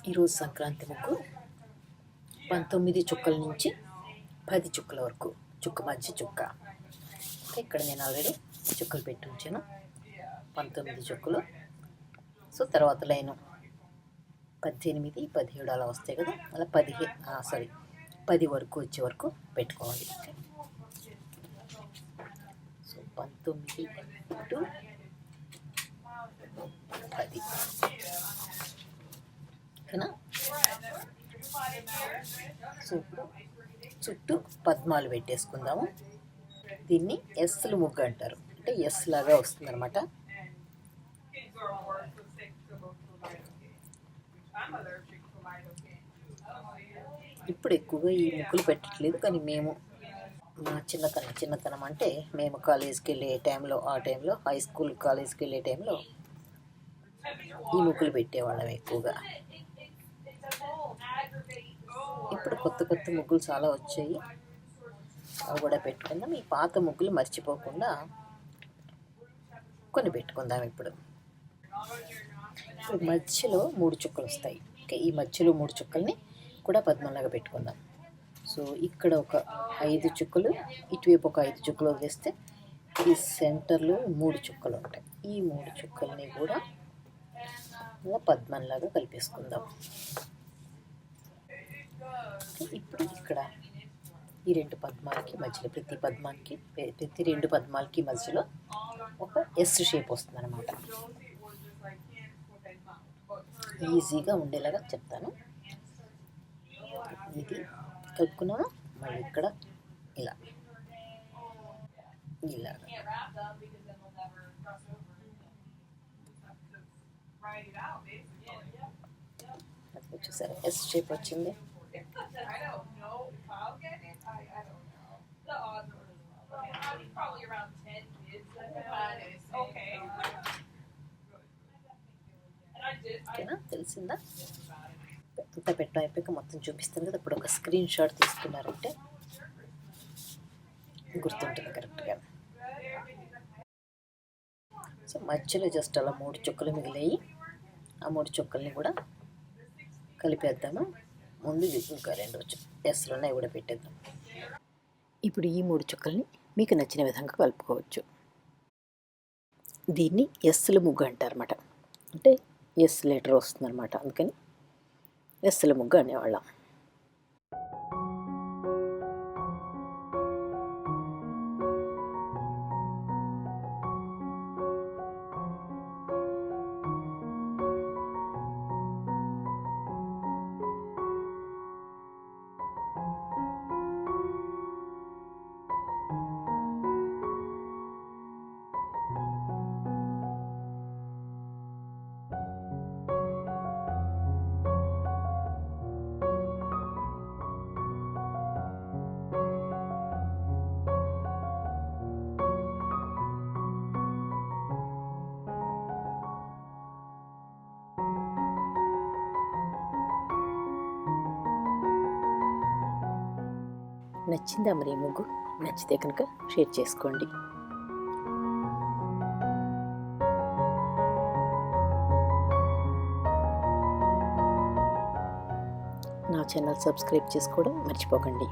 ఈరోజు సంక్రాంతి ముగ్గు 19 చుక్కల నుంచి 10 చుక్కల వరకు, చుక్క మధ్య చుక్క. ఇక్కడ నేను ఆల్రెడీ చుక్కలు పెట్టి ఉంచాను, 19 చుక్కలు. సో తర్వాత లైను 18, 17 అలా వస్తాయి కదా, అలా 10 వరకు వచ్చే వరకు పెట్టుకోవాలి. సో 19 టు 10 ఓకేనా. సో ఇప్పుడు చుట్టూ పద్మాలు పెట్టేసుకుందాము. దీన్ని ఎస్లు ముగ్గు అంటారు, అంటే ఎస్ లాగా వస్తుంది అనమాట. ఇప్పుడు ఎక్కువగా ఈ ముగ్గులు పెట్టట్లేదు, కానీ మేము మా చిన్నతనం అంటే మేము కాలేజీకి వెళ్ళే టైంలో, ఆ టైంలో హై స్కూల్ కాలేజీకి వెళ్ళే టైంలో ఈ ముగ్గులు పెట్టేవాళ్ళం ఎక్కువగా. ఇప్పుడు కొత్త కొత్త ముగ్గులు చాలా వచ్చాయి, అవి కూడా పెట్టుకుందాం. ఈ పాత ముగ్గులు మర్చిపోకుండా కొన్ని పెట్టుకుందాం. ఇప్పుడు మధ్యలో 3 చుక్కలు వస్తాయి. ఓకే, ఈ మధ్యలో 3 చుక్కల్ని కూడా పద్మంలాగా పెట్టుకుందాం. సో ఇక్కడ ఒక 5 చుక్కలు, ఇటువైపు ఒక 5 చుక్కలు వదిలేస్తే ఈ సెంటర్లో 3 చుక్కలు ఉంటాయి. ఈ 3 చుక్కల్ని కూడా ఇలా పద్మంలాగా కలిపేసుకుందాం. ఇప్పుడు ఇక్కడ ఈ 2 పద్మాలకి మధ్యలో, ప్రతి 2 పద్మాలకి మధ్యలో ఒక ఎస్ షేప్ వస్తుంది అనమాట. ఈజీగా ఉండేలాగా చెప్తాను. ఇది కలుపుకున్నాము, మళ్ళీ ఇక్కడ ఇలాగా వచ్చేసరి ఎస్ షేప్ వచ్చింది. ఓకేనా, తెలిసిందా? అంతా పెట్టడం అయిపోయాక మొత్తం చూపిస్తాను కదా. ఇప్పుడు ఒక స్క్రీన్ షాట్ తీసుకున్నారంటే గుర్తుంటుంది కరెక్ట్గా. సో మధ్యలో జస్ట్ అలా 3 చుక్కలు మిగిలాయి. ఆ 3 చుక్కల్ని కూడా కలిపేద్దాము. ముందు ఇంకా 2 ఎస్లు ఉన్నాయి, కూడా పెట్టేద్దాం. ఇప్పుడు ఈ 3 చుక్కల్ని మీకు నచ్చిన విధంగా కలుపుకోవచ్చు. దీన్ని ఎస్ల ముగ్గు అంటారన్నమాట, అంటే ఎస్ లెటర్ వస్తుందన్నమాట, అందుకని ఎస్ల ముగ్గు అనేవాళ్ళం. నచ్చిందా మరి ఈ ముగ్గు? నచ్చితే కనుక షేర్ చేసుకోండి. నా ఛానల్ సబ్స్క్రైబ్ చేసుకోవడం మర్చిపోకండి.